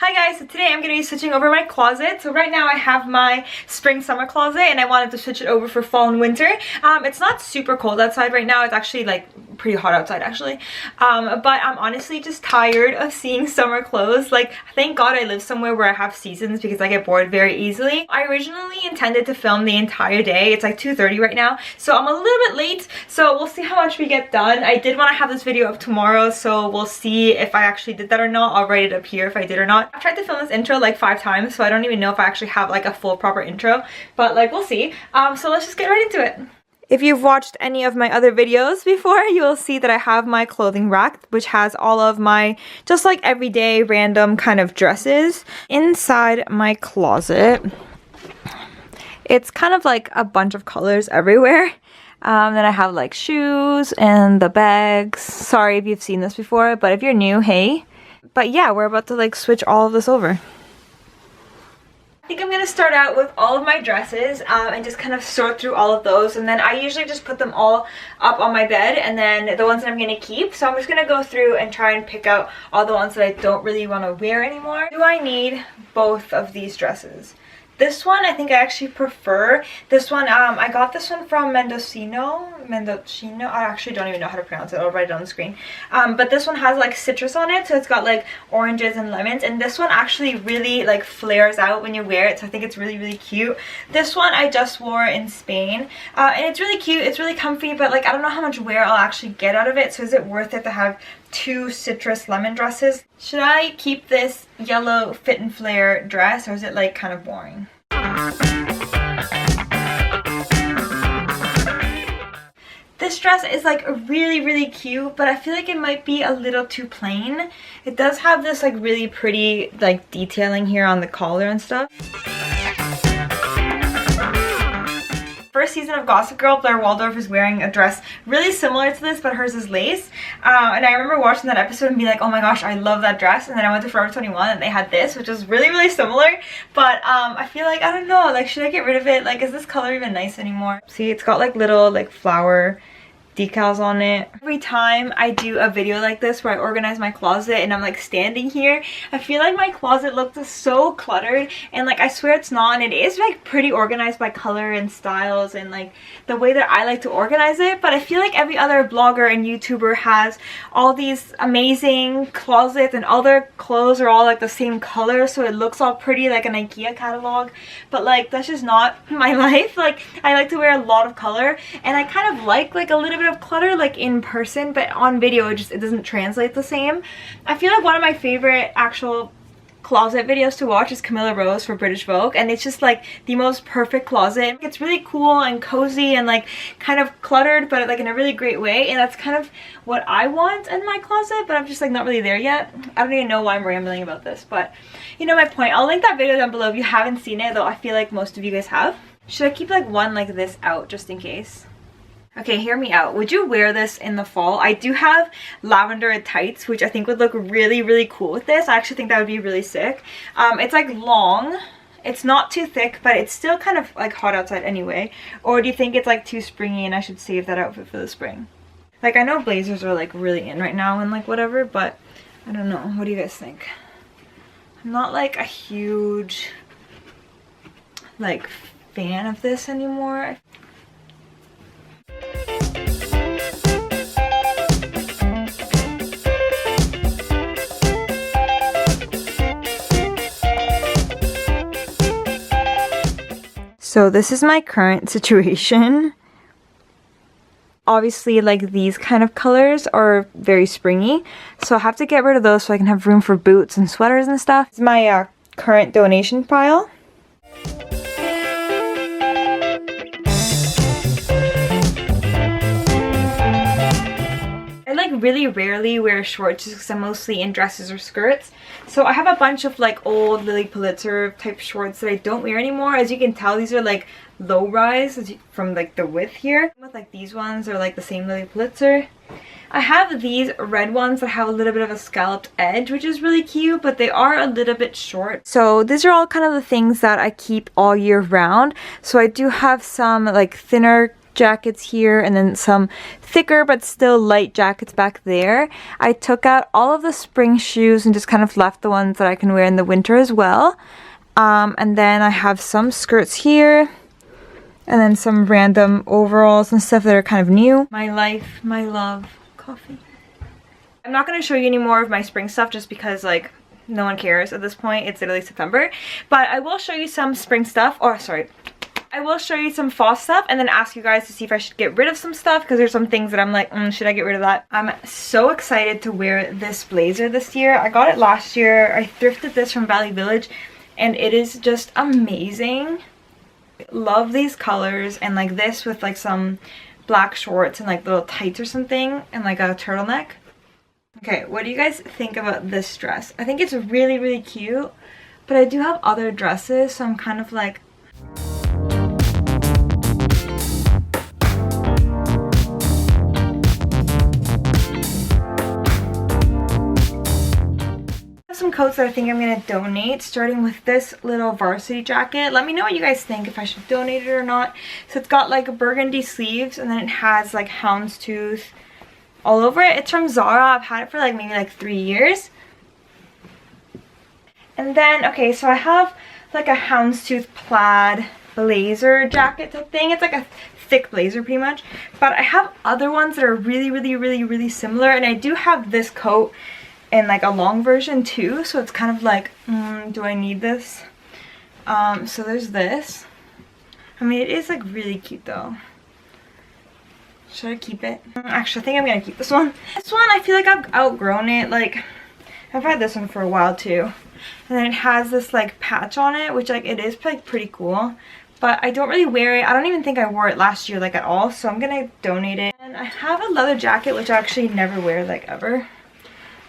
Hi guys, so today I'm going to be switching over my closet. So right now I have my spring summer closet and I wanted to switch it over for fall and winter. It's not super cold outside right now. It's actually like pretty hot outside actually. But I'm honestly just tired of seeing summer clothes. Like, thank God I live somewhere where I have seasons because I get bored very easily. I originally intended to film the entire day. It's like 2:30 right now, so I'm a little bit late. So we'll see how much we get done. I did want to have this video up tomorrow, so we'll see if I actually did that or not. I'll write it up here if I did or not. I've tried to film this intro like 5 times, so I don't even know if I actually have like a full proper intro, but like we'll see. So let's just get right into it. If you've watched any of my other videos before, you will see that I have my clothing rack, which has all of my just like everyday random kind of dresses inside my closet. It's kind of like a bunch of colors everywhere. Then I have like shoes and the bags. Sorry if you've seen this before, but if you're new, hey. But yeah, we're about to like switch all of this over. I think I'm going to start out with all of my dresses and just kind of sort through all of those, and then I usually just put them all up on my bed and then the ones that I'm going to keep. So I'm just going to go through and try and pick out all the ones that I don't really want to wear anymore. Do I need both of these dresses? This one, I think I actually prefer. This one, I got this one from Mendocino. I actually don't even know how to pronounce it. I'll write it on the screen. But this one has like citrus on it, so it's got like oranges and lemons. And this one actually really like flares out when you wear it, so I think it's really, really cute. This one I just wore in Spain. And it's really cute. It's really comfy, but like I don't know how much wear I'll actually get out of it. So is it worth it to have 2 citrus lemon dresses? Should I keep this yellow fit and flare dress, or is it like kind of boring? This dress is like really, really cute, but I feel like it might be a little too plain. It does have this like really pretty like detailing here on the collar and stuff. First season of Gossip Girl, Blair Waldorf is wearing a dress really similar to this, but hers is lace. And I remember watching that episode and being like, oh my gosh, I love that dress. And then I went to Forever 21 and they had this, which was really, really similar. But I feel like, I don't know, like should I get rid of it? Like, is this color even nice anymore? See, it's got like little like flower decals on it. Every time I do a video like this where I organize my closet and I'm like standing here, I feel like my closet looks so cluttered, and like I swear it's not, and it is like pretty organized by color and styles and like the way that I like to organize it. But I feel like every other blogger and YouTuber has all these amazing closets and all their clothes are all like the same color, so it looks all pretty like an IKEA catalog. But like that's just not my life. Like I like to wear a lot of color, and I kind of like a little bit of clutter like in person, but on video it doesn't translate the same. I feel like one of my favorite actual closet videos to watch is Camilla Rose for British Vogue, and it's just like the most perfect closet. It's really cool and cozy and like kind of cluttered, but like in a really great way, and that's kind of what I want in my closet, but I'm just like not really there yet. I don't even know why I'm rambling about this, but you know my point. I'll link that video down below if you haven't seen it, though I feel like most of you guys have. Should I keep like one like this out just in case? Okay, hear me out. Would you wear this in the fall? I do have lavender tights, which I think would look really, really cool with this. I actually think that would be really sick. It's like long. It's not too thick, but it's still kind of like hot outside anyway. Or do you think it's like too springy and I should save that outfit for the spring? Like I know blazers are like really in right now and like whatever, but I don't know. What do you guys think? I'm not like a huge like fan of this anymore. So this is my current situation. Obviously like these kind of colors are very springy, so I have to get rid of those so I can have room for boots and sweaters and stuff. This is my current donation pile. Really rarely wear shorts just because I'm mostly in dresses or skirts. So I have a bunch of like old Lily Pulitzer type shorts that I don't wear anymore. As you can tell, these are like low rise from like the width here. With like these ones are like the same Lily Pulitzer. I have these red ones that have a little bit of a scalloped edge, which is really cute, but they are a little bit short. So these are all kind of the things that I keep all year round. So I do have some like thinner jackets here, and then some thicker but still light jackets back there. I took out all of the spring shoes and just kind of left the ones that I can wear in the winter as well. And then I have some skirts here, and then some random overalls and stuff that are kind of new. My life, my love, coffee. I'm not going to show you any more of my spring stuff just because, like, no one cares at this point. It's literally September. But I will show you some spring stuff, or sorry, I will show you some fall stuff and then ask you guys to see if I should get rid of some stuff, because there's some things that I'm like, should I get rid of that? I'm so excited to wear this blazer this year. I got it last year. I thrifted this from Valley Village and it is just amazing. Love these colors, and like this with like some black shorts and like little tights or something and like a turtleneck. Okay, what do you guys think about this dress? I think it's really, really cute, but I do have other dresses, so I'm kind of like... some coats that I think I'm going to donate, starting with this little varsity jacket. Let me know what you guys think, if I should donate it or not. So it's got like burgundy sleeves, and then it has like houndstooth all over it. It's from Zara. I've had it for like maybe like 3 years. And then, okay, so I have like a houndstooth plaid blazer jacket type thing. It's like a thick blazer pretty much. But I have other ones that are really, really, really, really similar. And I do have this coat in like a long version too. So it's kind of like, do I need this? So there's this. I mean, it is like really cute though. Should I keep it? Actually, I think I'm gonna keep this one. This one, I feel like I've outgrown it. Like, I've had this one for a while too. And then it has this like patch on it, which like it is like pretty cool. But I don't really wear it. I don't even think I wore it last year like at all. So I'm gonna donate it. And I have a leather jacket, which I actually never wear like ever.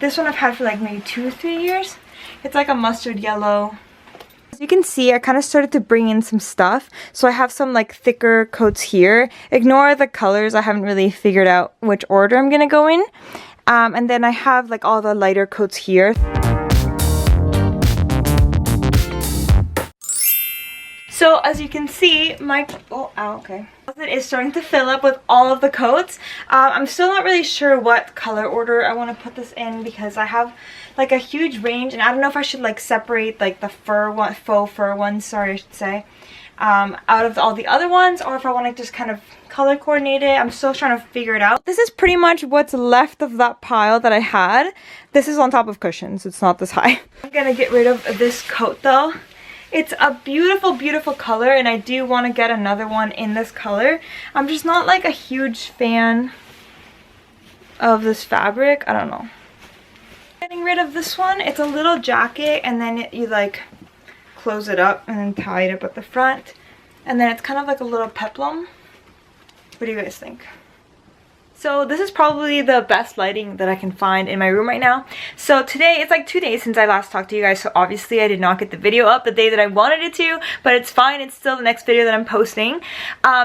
This one I've had for like maybe 2 or 3 years. It's like a mustard yellow. As you can see, I kind of started to bring in some stuff. So I have some like thicker coats here. Ignore the colors. I haven't really figured out which order I'm going to go in. And then I have like all the lighter coats here. So as you can see, my closet is starting to fill up with all of the coats. I'm still not really sure what color order I want to put this in, because I have like a huge range, and I don't know if I should like separate like the faux fur ones, sorry I should say, out of all the other ones, or if I want to just kind of color coordinate it. I'm still trying to figure it out. This is pretty much what's left of that pile that I had. This is on top of cushions. It's not this high. I'm gonna get rid of this coat though. It's a beautiful, beautiful color, and I do want to get another one in this color. I'm just not like a huge fan of this fabric. I don't know. Getting rid of this one. It's a little jacket, and then you like close it up and then tie it up at the front. And then it's kind of like a little peplum. What do you guys think? So this is probably the best lighting that I can find in my room right now. So today, it's like 2 days since I last talked to you guys, so obviously I did not get the video up the day that I wanted it to, but it's fine. It's still the next video that I'm posting.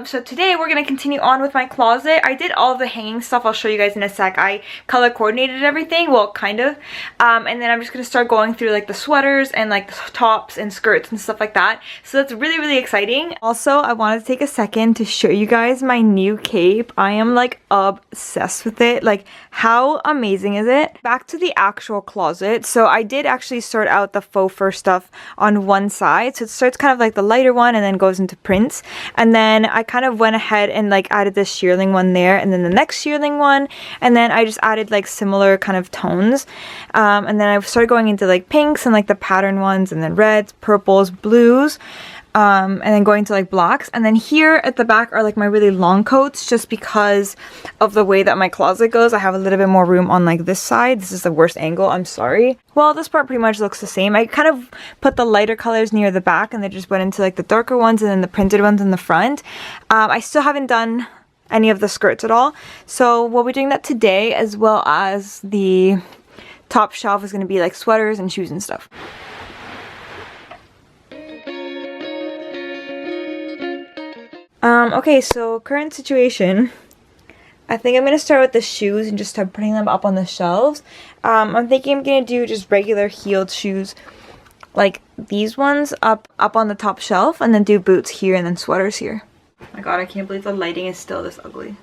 So today we're going to continue on with my closet. I did all of the hanging stuff. I'll show you guys in a sec. I color coordinated everything, well, kind of. And then I'm just going to start going through like the sweaters and like the tops and skirts and stuff like that. So that's really, really exciting. Also, I wanted to take a second to show you guys my new cape. I am like obsessed with it. Like, how amazing is it? Back to the actual closet. So I did actually sort out the faux fur stuff on one side. So it starts kind of like the lighter one and then goes into prints. And then I kind of went ahead and like added this shearling one there, and then the next shearling one, and then I just added like similar kind of tones. And then I started going into like pinks and like the pattern ones, and then reds, purples, blues. And then going to like blacks. And then here at the back are like my really long coats, just because of the way that my closet goes. I have a little bit more room on like this side. This is the worst angle, I'm sorry. Well, this part pretty much looks the same. I kind of put the lighter colors near the back, and they just went into like the darker ones and then the printed ones in the front. I still haven't done any of the skirts at all, so we'll be doing that today, as well as the top shelf is going to be like sweaters and shoes and stuff. Okay, so current situation. I think I'm going to start with the shoes and just start putting them up on the shelves. I'm thinking I'm going to do just regular heeled shoes, like these ones, up on the top shelf, and then do boots here and then sweaters here. My god, I can't believe the lighting is still this ugly.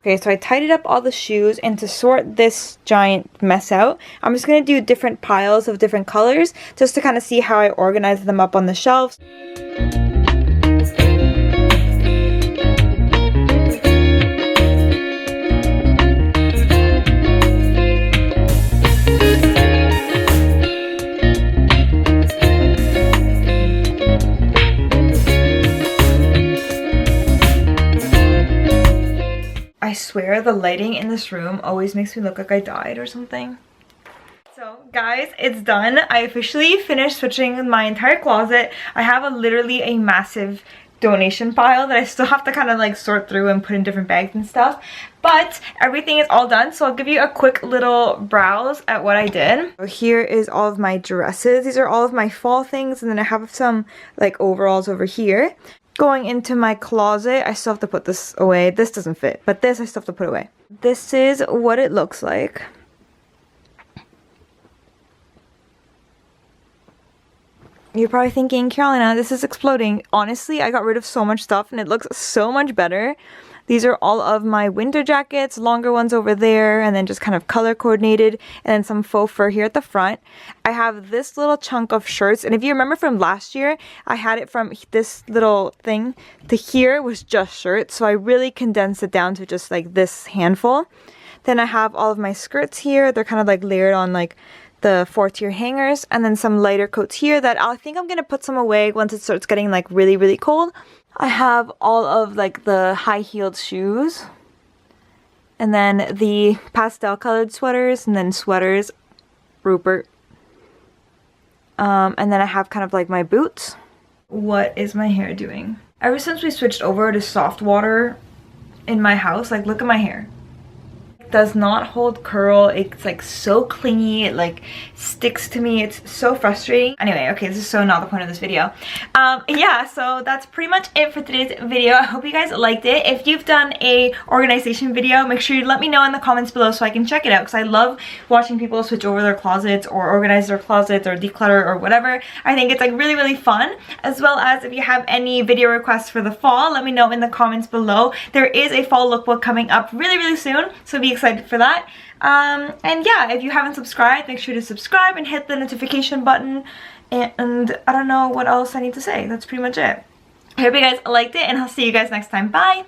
Okay, so I tidied up all the shoes, and to sort this giant mess out, I'm just going to do different piles of different colors just to kind of see how I organize them up on the shelves. I swear the lighting in this room always makes me look like I died or something. So guys, it's done. I officially finished switching my entire closet. I have literally a massive donation pile that I still have to kind of like sort through and put in different bags and stuff. But everything is all done, so I'll give you a quick little browse at what I did. So here is all of my dresses. These are all of my fall things, and then I have some like overalls over here. Going into my closet, I still have to put this away. This doesn't fit, but this I still have to put away. This is what it looks like. You're probably thinking, Carolina, this is exploding. Honestly, I got rid of so much stuff and it looks so much better. These are all of my winter jackets, longer ones over there, and then just kind of color coordinated, and then some faux fur here at the front. I have this little chunk of shirts, and if you remember from last year, I had it from this little thing to here was just shirts, so I really condensed it down to just like this handful. Then I have all of my skirts here. They're kind of like layered on like the 4-tier hangers, and then some lighter coats here that I think I'm gonna put some away once it starts getting like really cold. I have all of like the high-heeled shoes, and then the pastel colored sweaters, and then sweaters, Rupert. And then I have kind of like my boots. What is my hair doing? Ever since we switched over to soft water in my house, like look at my hair. Does not hold curl. It's like so clingy, it like sticks to me. It's so frustrating. Anyway, okay, this is so not the point of this video. Yeah, so that's pretty much it for today's video. I hope you guys liked it. If you've done a organization video, make sure you let me know in the comments below so I can check it out, because I love watching people switch over their closets or organize their closets or declutter or whatever. I think it's like really fun. As well as if you have any video requests for the fall, let me know in the comments below. There is a fall lookbook coming up really soon, so be excited for that. And yeah, if you haven't subscribed, make sure to subscribe and hit the notification button, and I don't know what else I need to say. That's pretty much it. I hope you guys liked it, and I'll see you guys next time. Bye!